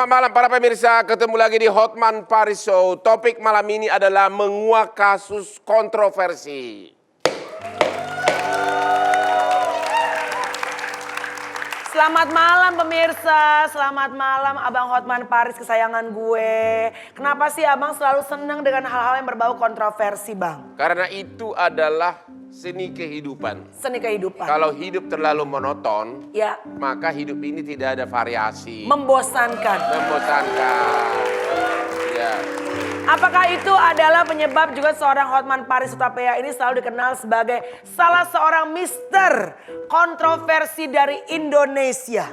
selamat malam para pemirsa. Ketemu lagi di Hotman Paris Show. Topik malam ini adalah menguak kasus kontroversi. Selamat malam pemirsa, selamat malam Abang Hotman Paris kesayangan gue. Kenapa sih Abang selalu senang dengan hal-hal yang berbau kontroversi Bang? Karena itu adalah seni kehidupan. Seni kehidupan. Kalau hidup terlalu monoton, Ya. maka hidup ini tidak ada variasi. Membosankan. Membosankan. Ya. Apakah itu adalah penyebab juga seorang Hotman Paris Hutapea ini selalu dikenal sebagai salah seorang mister kontroversi dari Indonesia?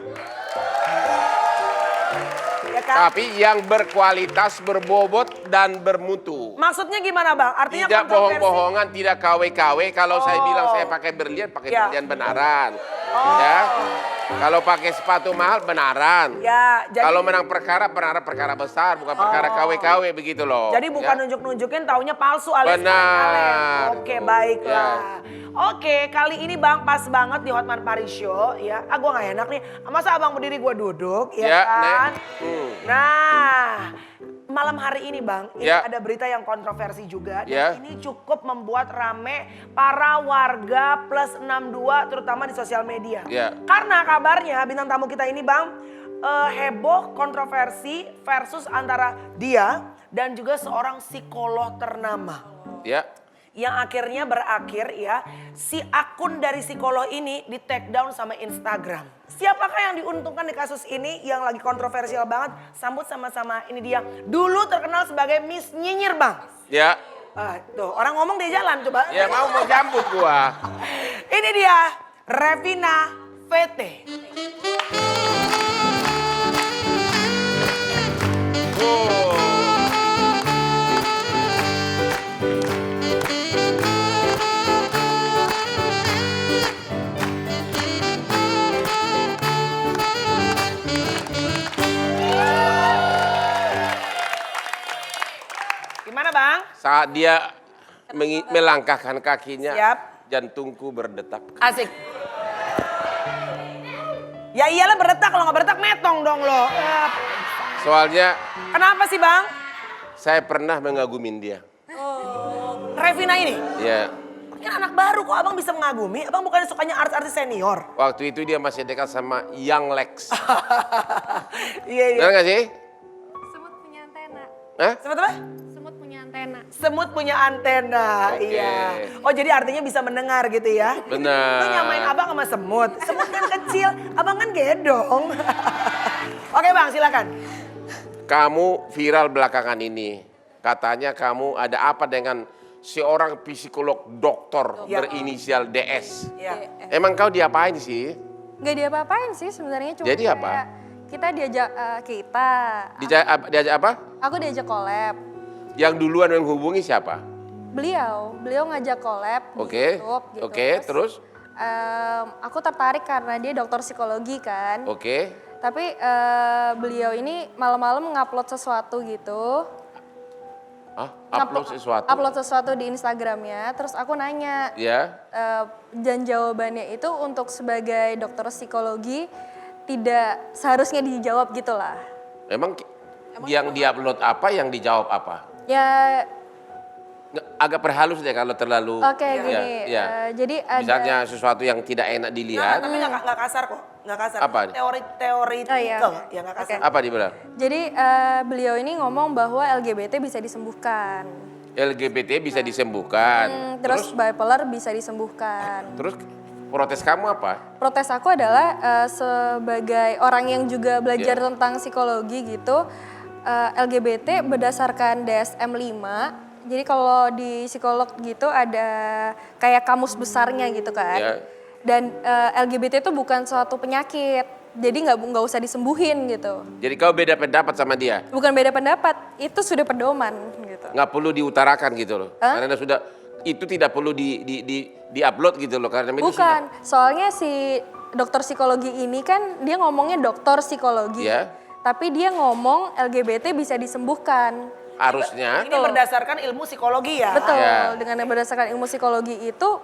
Ya kan? Tapi yang berkualitas, berbobot, dan bermutu. Maksudnya gimana Bang? Artinya Tidak kontroversi. bohong-bohongan, tidak KW-KW. Kalau saya bilang saya pakai berlian Ya. berlian benaran. Ya. Kalau pakai sepatu mahal benaran. Ya, jadi, Kalau menang perkara besar, bukan perkara KW-KW begitu loh. jadi bukan ya. nunjuk-nunjukin taunya palsu alias Benar. kaleng-kaleng. Oke, baiklah. Oke, kali ini Bang pas banget di Hotman Paris Show ya. Ah, gue gak enak nih. Masa Abang berdiri gue duduk ya, Ya, kan? Nek. Nah, malam hari ini Bang, ini Ya. ada berita yang kontroversi juga. Dan Ya. ini cukup membuat rame para warga plus 62 terutama di sosial media. Ya. Karena kabarnya bintang tamu kita ini Bang, heboh kontroversi versus antara dia dan juga seorang psikolog ternama. Ya. Yang akhirnya berakhir ya, si akun dari psikolog ini di take down sama Instagram. Siapakah yang diuntungkan di kasus ini yang lagi kontroversial banget? Sambut sama-sama, ini dia. Dulu terkenal sebagai Miss Nyinyir Bang. Ya. Tuh orang ngomong di jalan coba. Ya mau jambut gua. Ini dia, Revina VT. Oh. Gimana Bang? Saat dia melangkahkan kakinya, Siap. jantungku berdetak. Asik. Ya iyalah berdetak, kalau nggak berdetak metong dong lo. Soalnya Kenapa sih Bang? saya pernah mengagumin dia. Revina ini? Ya. Kan anak baru kok Abang bisa mengagumi. Abang bukannya sukanya artis-artis senior. Waktu itu dia masih dekat sama Young Lex. Iya iya. Benar nggak sih? Semut punya antena. Hah? Semut apa? Semut punya antena. Semut punya antena. Oke. Iya. Oh jadi artinya bisa mendengar gitu ya? Benar. Lu nyamain Abang sama semut. Semut kan kecil, Abang kan gedong. Oke Bang silakan. Kamu viral belakangan ini. Katanya kamu ada apa dengan seorang psikolog doktor Ya. berinisial DS. Ya. Emang kau diapain sih? Gak diapa-apain sih sebenarnya, cuma Jadi apa? kayak kita diajak Diajak apa? aku diajak collab. Yang duluan menghubungi siapa? Beliau ngajak collab di Oke. YouTube gitu. Oke, terus? Aku tertarik karena dia dokter psikologi kan. Oke. Tapi beliau ini malam-malam ngupload sesuatu gitu. Ah, upload sesuatu. Upload sesuatu di Instagramnya, terus aku nanya. Ya. Dan jawabannya itu untuk sebagai dokter psikologi tidak seharusnya dijawab gitulah. Emang yang diupload apa, yang dijawab apa? Ya Agak perhalus deh kalau terlalu. oke Ya, gini, ya. jadi ada Misalnya sesuatu yang tidak enak dilihat. Tapi nggak kasar kok, nggak kasar. Apa? Teori Oh, iya. ya nggak kasar. Apa dibilang? Jadi beliau ini ngomong bahwa LGBT bisa disembuhkan. LGBT bisa disembuhkan. Terus bipolar bisa disembuhkan. Terus protes kamu apa? Protes aku adalah sebagai orang yang juga belajar Ya. tentang psikologi gitu, LGBT berdasarkan DSM-5. Jadi kalau di psikolog gitu ada kayak kamus besarnya gitu kan. Ya. Dan LGBT itu bukan suatu penyakit. Jadi nggak usah disembuhin gitu. Jadi kau beda pendapat sama dia? Bukan beda pendapat, itu sudah pedoman gitu. Nggak perlu diutarakan gitu loh? Karena sudah, itu tidak perlu di-upload gitu loh. Karena itu Bukan, soalnya si dokter psikologi ini kan dia ngomongnya dokter psikologi. Ya. Tapi dia ngomong LGBT bisa disembuhkan. harusnya. Ini berdasarkan ilmu psikologi ya. Betul, Ya. dengan berdasarkan ilmu psikologi itu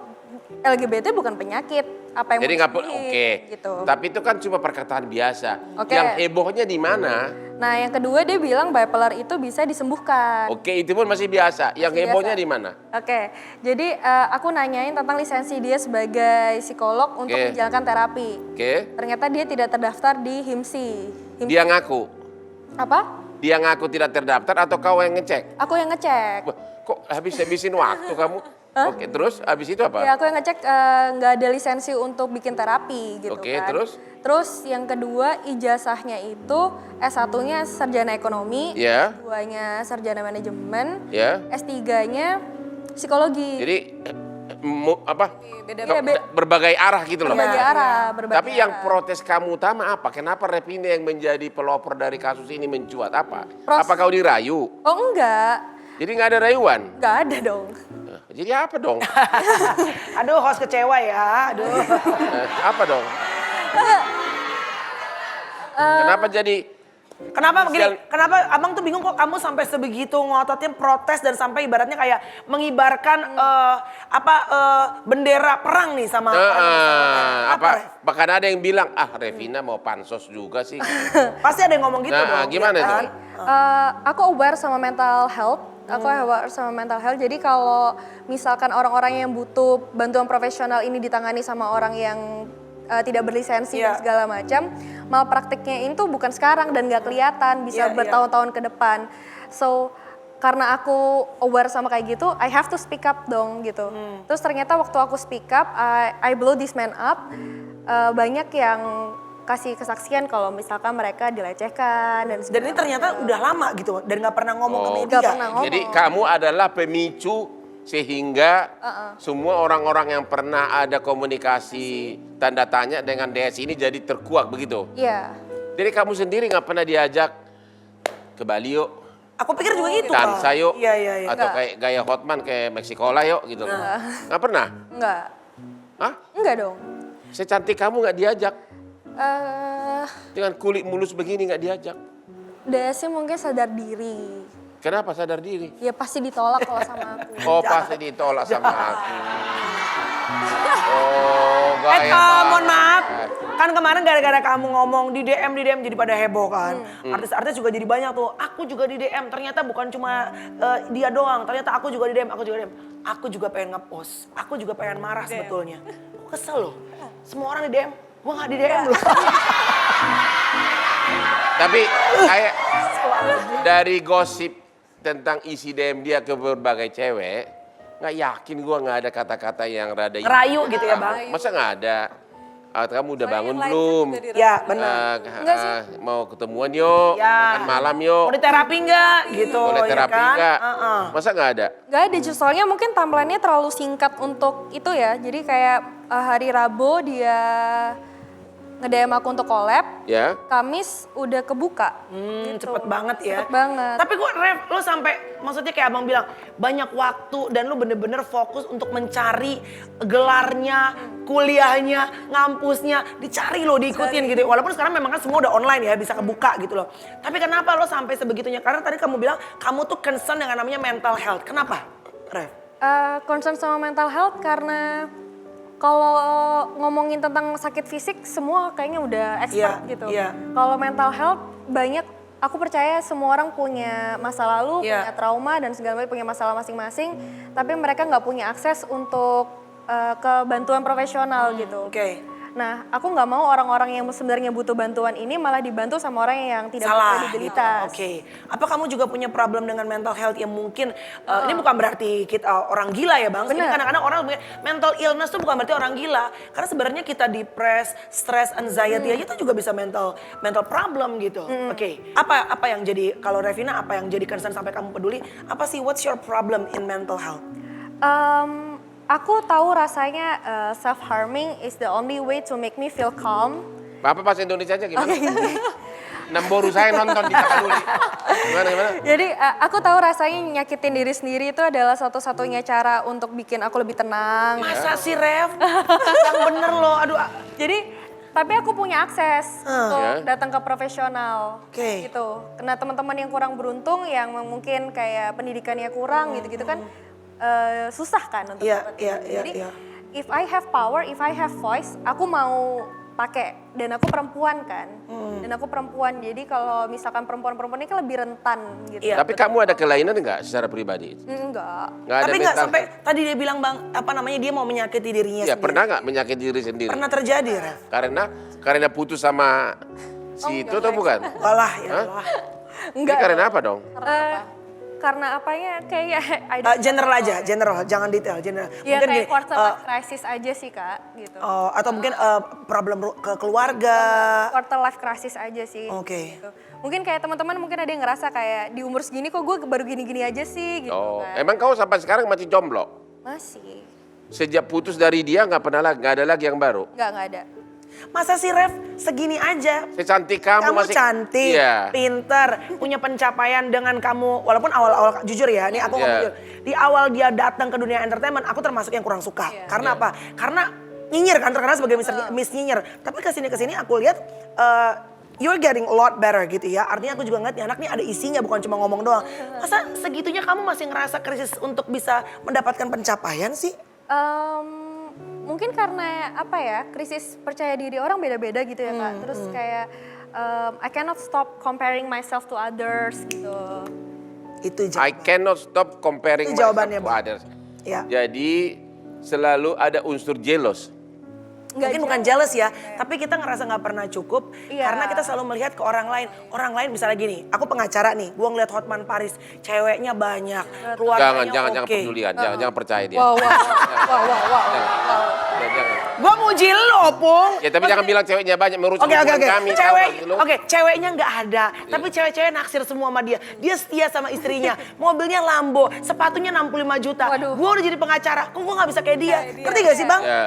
LGBT bukan penyakit. Apa yang Jadi mau nggak disembuhin, oke. gitu. Tapi itu kan cuma perkataan biasa. Oke. Yang hebohnya di mana? Nah, yang kedua dia bilang bipolar itu bisa disembuhkan. Oke, itu pun masih biasa. Yang Masih hebohnya biasa. di mana? Oke, jadi aku nanyain tentang lisensi dia sebagai psikolog untuk Oke. menjalankan terapi. Oke. Ternyata dia tidak terdaftar di HIMSI. Dia ngaku. Apa? Dia ngaku tidak terdaftar atau kau yang ngecek? Aku yang ngecek. Wah, kok habis-habisin waktu kamu? Oke, terus habis itu apa? Ya, aku yang ngecek nggak ada lisensi untuk bikin terapi gitu Oke, kan. terus? Terus yang kedua ijazahnya itu S1-nya sarjana ekonomi, Ya. S2-nya sarjana manajemen, Ya. S3-nya psikologi. Jadi apa? Beda-beda. Berbagai arah gitu loh. Berbagai arah, berbagai Tapi yang arah. protes kamu utama apa? Kenapa Revina yang menjadi pelopor dari kasus ini mencuat apa? Pros- Apa kau dirayu? Oh enggak, Jadi nggak ada rayuan? enggak ada dong. Jadi apa dong? Aduh, host kecewa ya. Aduh. Apa dong? Kenapa jadi Kenapa begini? Yang- Kenapa abang tuh bingung kok kamu sampai sebegitu ngototnya protes dan sampai ibaratnya kayak mengibarkan bendera perang nih sama orang yang bersangkutan. apa? Ref? Bahkan ada yang bilang, Revina mau pansos juga sih. Pasti ada yang ngomong gitu Nah, dong. gimana ya itu? kan? Aku aware sama mental health. Aku aware sama mental health. Jadi kalau misalkan orang-orang yang butuh bantuan profesional ini ditangani sama orang yang tidak berlisensi Iya. dan segala macam, malpraktiknya itu bukan sekarang dan nggak kelihatan, bisa Iya, iya. bertahun-tahun ke depan. So karena aku aware sama kayak gitu, I have to speak up dong gitu. Terus ternyata waktu aku speak up, I blow this man up. Banyak yang kasih kesaksian kalau misalkan mereka dilecehkan dan Dan ini ternyata udah lama gitu dan nggak pernah ngomong ke Oh. media. nggak pernah ngomong. Jadi kamu adalah pemicu sehingga semua orang-orang yang pernah ada komunikasi tanda tanya dengan DS ini jadi terkuak begitu. Iya. Jadi kamu sendiri nggak pernah diajak ke Bali yuk, Aku pikir juga gitu dansa Kak. yuk, Iya, iya, iya. atau kayak gaya Hotman kayak Meksikola yuk gitu. Nggak pernah? Enggak. Hah? Enggak dong. Secantik kamu nggak diajak? Eh, Dengan kulit mulus begini nggak diajak? Desi mungkin sadar diri. Kenapa sadar diri? Ya pasti ditolak kalau sama aku. Oh pasti ditolak sama aku. Oh gaya Mohon banget. maaf. Kan kemarin gara-gara kamu ngomong di DM jadi pada heboh kan. Artis-artis juga jadi banyak tuh. Aku juga di DM. Ternyata bukan cuma dia doang. Ternyata aku juga di DM. Aku juga pengen ngepost. Aku juga pengen marah sebetulnya. Aku kesel loh. Semua orang di DM. Gua nggak di DM loh. Tapi kayak dari gosip tentang isi DM dia ke berbagai cewek, nggak yakin gua nggak ada kata-kata yang rada Ngerayu gitu ya, Bang? Masa nggak ada? Kamu udah bangun Yang lain belum? juga dirasa. Ya benar. Enggak sih. Mau ketemuan yuk, Ya. makan malam yuk, Mau di terapi nggak? Gitu. boleh ya terapi kan? nggak? Heeh. Masa nggak ada? Gak ada, soalnya mungkin timeline-nya terlalu singkat untuk itu ya. Jadi kayak hari Rabu dia nge-DM aku untuk collab, Ya. Kamis udah kebuka. Gitu. Cepet banget ya. Cepet banget. Tapi kok Rev, lo sampai maksudnya kayak abang bilang banyak waktu dan lo bener-bener fokus untuk mencari gelarnya, kuliahnya, ngampusnya, dicari lo, diikutin gitu. Walaupun sekarang memang kan semua udah online ya, bisa kebuka gitu loh. Tapi kenapa lo sampai sebegitunya? Karena tadi kamu bilang kamu tuh concern dengan namanya mental health. Kenapa, Rev? Concern sama mental health karena kalau ngomongin tentang sakit fisik semua kayaknya udah expert Iya, gitu. iya. Kalau mental health banyak, aku percaya semua orang punya masa lalu, Iya. punya trauma dan segala macam, punya masalah masing-masing. Tapi mereka nggak punya akses untuk ke bantuan profesional gitu. Oke. Nah, aku nggak mau orang-orang yang sebenarnya butuh bantuan ini malah dibantu sama orang yang tidak Salah punya gitu. kredibilitas. Oke. Apa kamu juga punya problem dengan mental health yang mungkin ini bukan berarti kita orang gila ya, Bang. Ini Bener. kadang-kadang orang punya mental illness tuh bukan berarti orang gila. Karena sebenarnya kita depres, stress, anxiety aja itu juga bisa mental problem gitu. Oke. Apa yang jadi kalau Revina apa yang jadi concern sampai kamu peduli? Apa sih what's your problem in mental health? Aku tahu rasanya self harming is the only way to make me feel calm. Apa bahasa Indonesia aja gimana? Nemboru saya nonton di Tapanuli. Gimana? Jadi aku tahu rasanya nyakitin diri sendiri itu adalah satu-satunya cara untuk bikin aku lebih tenang. Masa sih Rev? Yang bener loh. Aduh. Jadi tapi aku punya akses untuk Ya. datang ke profesional. Oke. Gitu. Karena teman-teman yang kurang beruntung yang mungkin kayak pendidikannya kurang gitu-gitu kan susah kan untuk Iya, dapat iya, itu. iya, Jadi iya. if I have power, if I have voice, aku mau pakai. Dan aku perempuan kan. Dan aku perempuan, jadi kalau misalkan perempuan-perempuan ini kan lebih rentan gitu. Iya. Tapi kamu ada kelainan nggak secara pribadi? Enggak. Nggak ada Tapi nggak mental sampai health? tadi dia bilang bang, apa namanya dia mau menyakiti dirinya Ya sendiri. pernah nggak menyakiti diri sendiri? Pernah terjadi, Ref? Karena putus sama si itu atau bukan? Walah ya Hah? Allah. Enggak. Ini karena apa dong? Karena apanya kayak I don't General aja, general, jangan detail, general. Ya Mungkin kayak gini, quarter life crisis aja sih Kak gitu. atau mungkin problem ke keluarga. Quarter life crisis aja sih. Oke. Gitu. Mungkin kayak teman-teman mungkin ada yang ngerasa kayak di umur segini kok gue baru gini-gini aja sih gitu Oh, kan. emang kau sampai sekarang masih jomblo? Masih. Sejak putus dari dia nggak pernah lagi, nggak ada lagi yang baru. Nggak ada. Masa sih Ref segini aja? Secantik kamu, Kamu masih cantik, Iya. pinter, punya pencapaian dengan kamu. Walaupun awal-awal, jujur ya, nih aku ngomong Iya. jujur. Di awal dia datang ke dunia entertainment, aku termasuk yang kurang suka. Karena Iya. apa? Karena nyinyir kan, terkenal sebagai Miss Nyinyir. Tapi kesini aku lihat you're getting a lot better gitu ya. Artinya aku juga ngeliat nih anak nih ada isinya, bukan cuma ngomong doang. Masa segitunya kamu masih ngerasa krisis untuk bisa mendapatkan pencapaian sih? Mungkin karena apa ya, krisis percaya diri orang beda-beda gitu ya Kak. Terus kayak I cannot stop comparing myself to others gitu. Itu I jawaban. cannot stop comparing Itu myself jawabannya, to Bang. others. Ya. Jadi selalu ada unsur jealous. Nggak Mungkin bukan jealous ya, tapi kita ngerasa nggak pernah cukup Iya. karena kita selalu melihat ke orang lain. Orang lain misalnya gini, aku pengacara nih, gua ngeliat Hotman Paris, ceweknya banyak, keluarganya Jangan oke. pedulian, jangan percaya dia. Wow. Jangan. Gua muji lo, Pung. Ya tapi jangan bilang ceweknya banyak merusak Oke, hubungan kami. tahu Cewek, nggak sih lu? oke, ceweknya nggak ada, tapi cewek-cewek naksir semua sama dia. Dia setia sama istrinya, mobilnya Lambo, sepatunya 65 juta. Waduh. Gua udah jadi pengacara, kok gua nggak bisa kayak dia? Ngerti gak sih, Bang? Ya.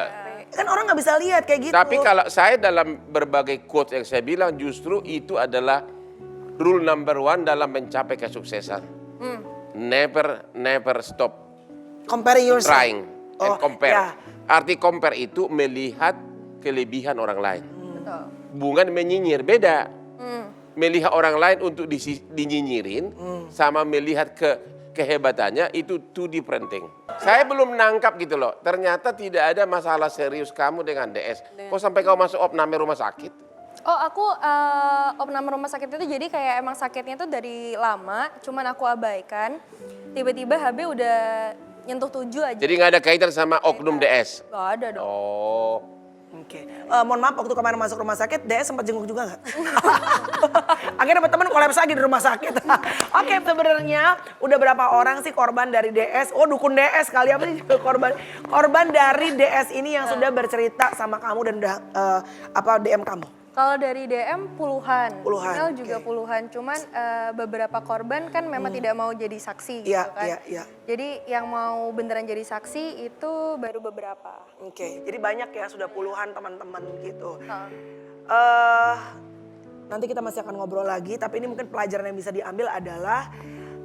Kan orang nggak bisa lihat kayak gitu. Tapi kalau saya dalam berbagai quotes yang saya bilang justru itu adalah rule number one dalam mencapai kesuksesan. Never stop comparing yourself. trying and Oh, compare. ya. Arti compare itu melihat kelebihan orang lain. Betul. Bukan menyinyir, beda. Melihat orang lain untuk dinyinyirin sama melihat kehebatannya itu two different thing. Saya belum nangkap gitu loh. Ternyata tidak ada masalah serius kamu dengan DS. Kok sampai kau masuk opname rumah sakit? Oh aku opname rumah sakit itu jadi kayak emang sakitnya tuh dari lama, cuman aku abaikan. Tiba-tiba HB udah nyentuh 7 aja. Jadi nggak ada kaitan sama oknum DS? Gak ada dong. Oh. Oke, mohon maaf waktu kemarin masuk rumah sakit, DS sempat jenguk juga nggak? Akhirnya dapat teman kolaps lagi di rumah sakit. Oke, sebenarnya udah berapa orang sih korban dari DS? Oh, dukun DS kali apa sih korban dari DS ini yang sudah bercerita sama kamu dan udah DM kamu? Kalau dari DM puluhan, Puluhan, email juga oke. puluhan. Cuman beberapa korban kan memang tidak mau jadi saksi gitu Iya, kan. iya. Jadi yang mau beneran jadi saksi itu baru beberapa. Oke, jadi banyak ya sudah puluhan teman-teman gitu. Nanti kita masih akan ngobrol lagi, tapi ini mungkin pelajaran yang bisa diambil adalah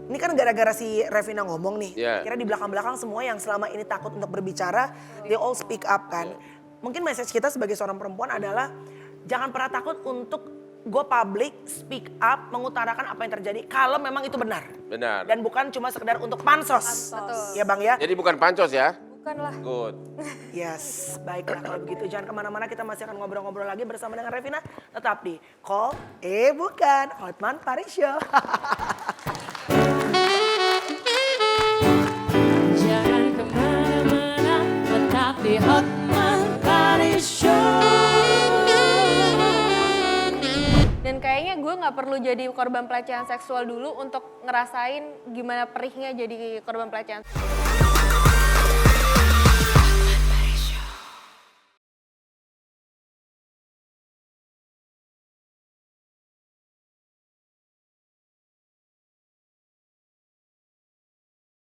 ini kan gara-gara si Revina ngomong nih. Yeah. Kira di belakang-belakang semua yang selama ini takut untuk berbicara, they all speak up kan. Mungkin message kita sebagai seorang perempuan adalah jangan pernah takut untuk go public, speak up, mengutarakan apa yang terjadi kalau memang itu benar. Benar. Dan bukan cuma sekedar untuk pansos. Betul. Ya Bang ya? Jadi bukan pancos ya? Bukanlah. Good. Yes, baiklah kalau begitu. Jangan kemana-mana, kita masih akan ngobrol-ngobrol lagi bersama dengan Revina. Tetap di bukan, Hotman Paris Show. Jangan kemana-mana, tetap di Hotman Paris Show. Dan kayaknya gue nggak perlu jadi korban pelecehan seksual dulu untuk ngerasain gimana perihnya jadi korban pelecehan.